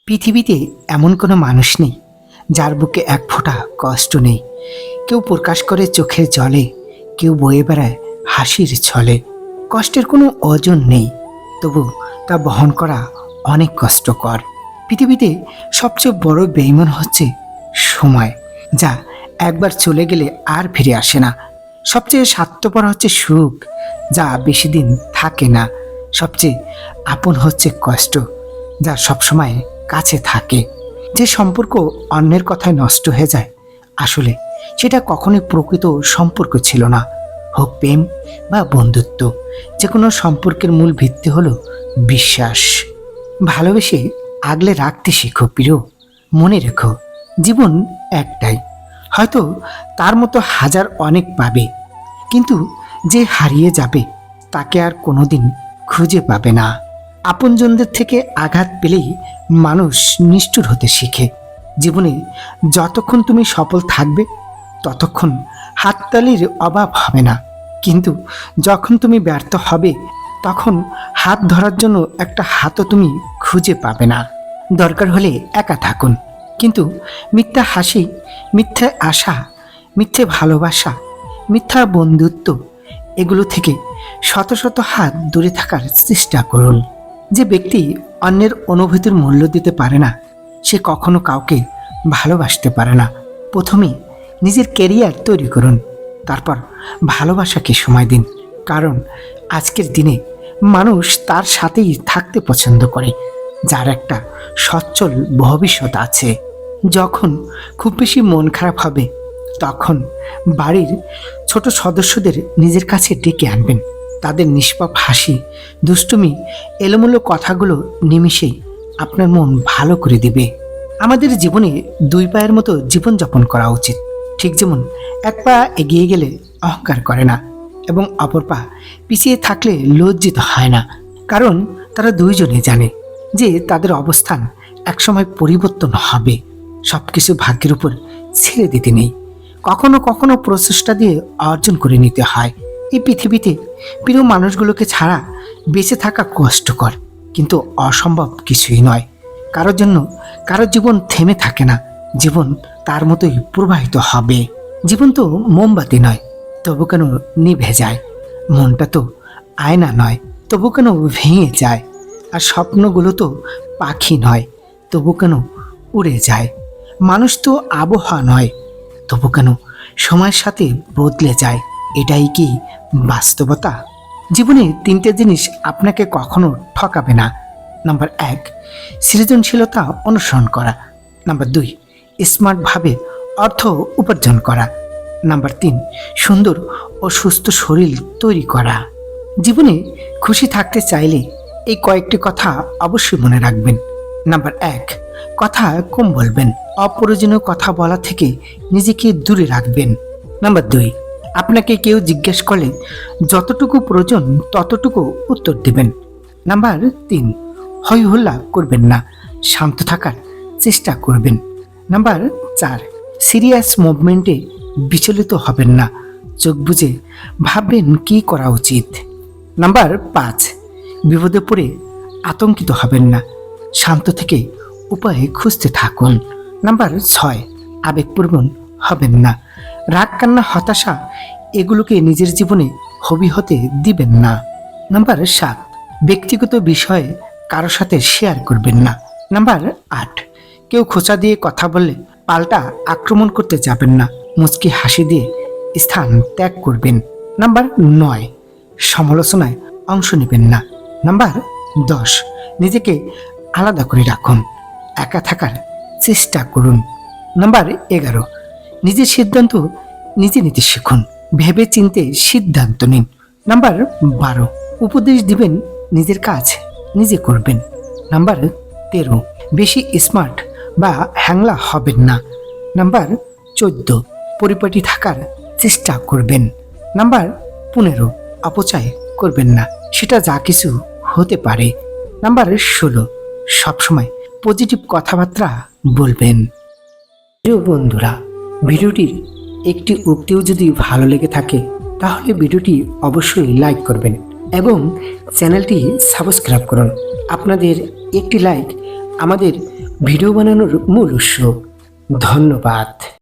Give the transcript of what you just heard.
পৃথিবীতে এমন কোনো মানুষ নেই যার বুকে এক ফোঁটা কষ্ট নেই। কেউ প্রকাশ করে চোখের জলে, কেউ বয়ে বেড়ায় হাসির ছলে। কষ্টের কোনো ওজন নেই, তবু তা বহন করা অনেক কষ্টকর। পৃথিবীতে সবচেয়ে বড় বেঈমান হচ্ছে সময়, যা একবার চলে গেলে আর ফিরে আসে না। সবচেয়ে স্বার্থপর হচ্ছে সুখ, যা বেশি দিন থাকে না। সবচেয়ে আপন হচ্ছে কষ্ট, যা সবসময় কাছে থাকে। যে সম্পর্ক অন্যের কথায় নষ্ট হয়ে যায়, আসলে সেটা কখনোই প্রকৃত সম্পর্ক ছিল না। হোক প্রেম বা বন্ধুত্ব, যে কোনো সম্পর্কের মূল ভিত্তি হলো বিশ্বাস। ভালোবেসে আগলে রাখতে শেখো প্রিয়। মনে রেখো, জীবন একটাই, হয়তো তার মতো হাজার অনেক পাবে, কিন্তু যে হারিয়ে যাবে তাকে আর কোনোদিন খুঁজে পাবে না। আপনজনদের থেকে আঘাত পেলেই মানুষ নিষ্ঠুর হতে শিখে। জীবনে যতক্ষণ তুমি সফল থাকবে ততক্ষণ হাততালির অভাব হবে না, কিন্তু যখন তুমি ব্যর্থ হবে তখন হাত ধরার জন্য একটা হাতও তুমি খুঁজে পাবে না। দরকার হলে একা থাকুন, কিন্তু মিথ্যা হাসি, মিথ্যে আশা, মিথ্যে ভালোবাসা, মিথ্যা বন্ধুত্ব, এগুলো থেকে শত শত হাত দূরে থাকার চেষ্টা করুন। যে ব্যক্তি অন্যের অনুভূতির মূল্য দিতে পারে না, সে কখনো কাউকে ভালোবাসতে পারে না। প্রথমে নিজের ক্যারিয়ার তৈরি করুন, তারপর ভালোবাসাকে সময় দিন। কারণ আজকের দিনে মানুষ তার সাথেই থাকতে পছন্দ করে যার একটা সচ্ছল ভবিষ্যৎ আছে। যখন খুব বেশি মন খারাপ হবে, তখন বাড়ির ছোট সদস্যদের নিজের কাছে ডেকে আনবেন। তাদের নিষ্পাপ হাসি, দুষ্টুমি, এলোমেলো কথাগুলো নিমিষেই আপনার মন ভালো করে দিবে। আমাদের জীবনে দুই পায়ের মতো জীবনযাপন করা উচিত। ঠিক যেমন এক পা এগিয়ে গেলে অহংকার করে না, এবং অপর পা পিছিয়ে থাকলে লজ্জিত হয় না। কারণ তারা দুইজনে জানে যে তাদের অবস্থান একসময় পরিবর্তন হবে। সব কিছু ভাগ্যের উপর ছেড়ে দিতে নেই, কখনো কখনো প্রচেষ্টা দিয়ে অর্জন করে নিতে হয়। এই পৃথিবীতে প্রিয় মানুষগুলোকে ছাড়া বেঁচে থাকা কষ্টকর, কিন্তু অসম্ভব কিছুই নয়। কারোর জন্য কারোর জীবন থেমে থাকে না, জীবন তার মতোই প্রবাহিত হবে। জীবন তো মোমবাতি নয়, তবু কেন নিভে যায়? মনটা তো আয়না নয়, তবু কেন ভেঙে যায়? আর স্বপ্নগুলো তো পাখি নয়, তবু কেন উড়ে যায়? মানুষ তো আবহাওয়া নয়, তবু কেন সময়ের সাথে বদলে যায়? এটাই কি বাস্তবতা? জীবনে তিনটে জিনিস আপনাকে কখনো ঠকাবে না। নাম্বার 1, সৃজনশীলতা অনুসরণ করা। নাম্বার 2, স্মার্টভাবে অর্থ উপার্জন করা। নাম্বার 3, সুন্দর ও সুস্থ শরীর তৈরি করা। জীবনে খুশি থাকতে চাইলে এই কয়েকটি কথা অবশ্যই মনে রাখবেন। নাম্বার 1, কথা কম বলবেন, অপ্রয়োজনীয় কথা বলা থেকে নিজেকে দূরে রাখবেন। নাম্বার 2, আপনাকে কেউ জিজ্ঞেস করলে যতটুকু প্রয়োজন ততটুকু উত্তর দেবেন। নাম্বার 3, হই হল্লা করবেন না, শান্ত থাকার চেষ্টা করবেন। নাম্বার 4, সিরিয়াস মুভমেন্টে বিচলিত হবেন না, চোখ বুজে ভাববেন কি করা উচিত। নাম্বার 5, বিপদে পড়ে আতঙ্কিত হবেন না, শান্ত থেকে উপায় খুঁজতে থাকুন। নাম্বার 6, আবেগপ্রবণ হবেন না, রাগ, কান্না, হতাশা এগুলোকে নিজের জীবনে হবি হতে দিবেন না। নাম্বার 7, ব্যক্তিগত বিষয়ে কারো সাথে শেয়ার করবেন না। নাম্বার 8, কেউ খোঁচা দিয়ে কথা বললে পাল্টা আক্রমণ করতে যাবেন না, মুচকি হাসি দিয়ে স্থান ত্যাগ করবেন। নাম্বার 9, সমালোচনায় অংশ নেবেন না। নাম্বার 10, নিজেকে আলাদা করে রাখুন, একা থাকার চেষ্টা করুন। নাম্বার 11, নিজের সিদ্ধান্ত নিজে নিতে শিখুন, ভেবে চিনতে সিদ্ধান্ত নিন। নাম্বার 12, উপদেশ দিবেন, নিজের কাজ নিজে করবেন। নাম্বার 13, বেশি স্মার্ট বা হ্যাংলা হবেন না। নাম্বার 14, পরিপাটি থাকার চেষ্টা করবেন। নাম্বার 15, অপচয় করবেন না, সেটা যা কিছু হতে পারে। নাম্বার 16, সবসময় পজিটিভ কথাবার্তা বলবেন। প্রিয় বন্ধুরা, ভিডিওটির একটি উক্তিও যদি ভালো লেগে থাকে তাহলে ভিডিওটি অবশ্যই লাইক করবেন এবং চ্যানেলটি সাবস্ক্রাইব করুন। আপনাদের একটি লাইক আমাদের ভিডিও বানানোর মূল উৎস। ধন্যবাদ।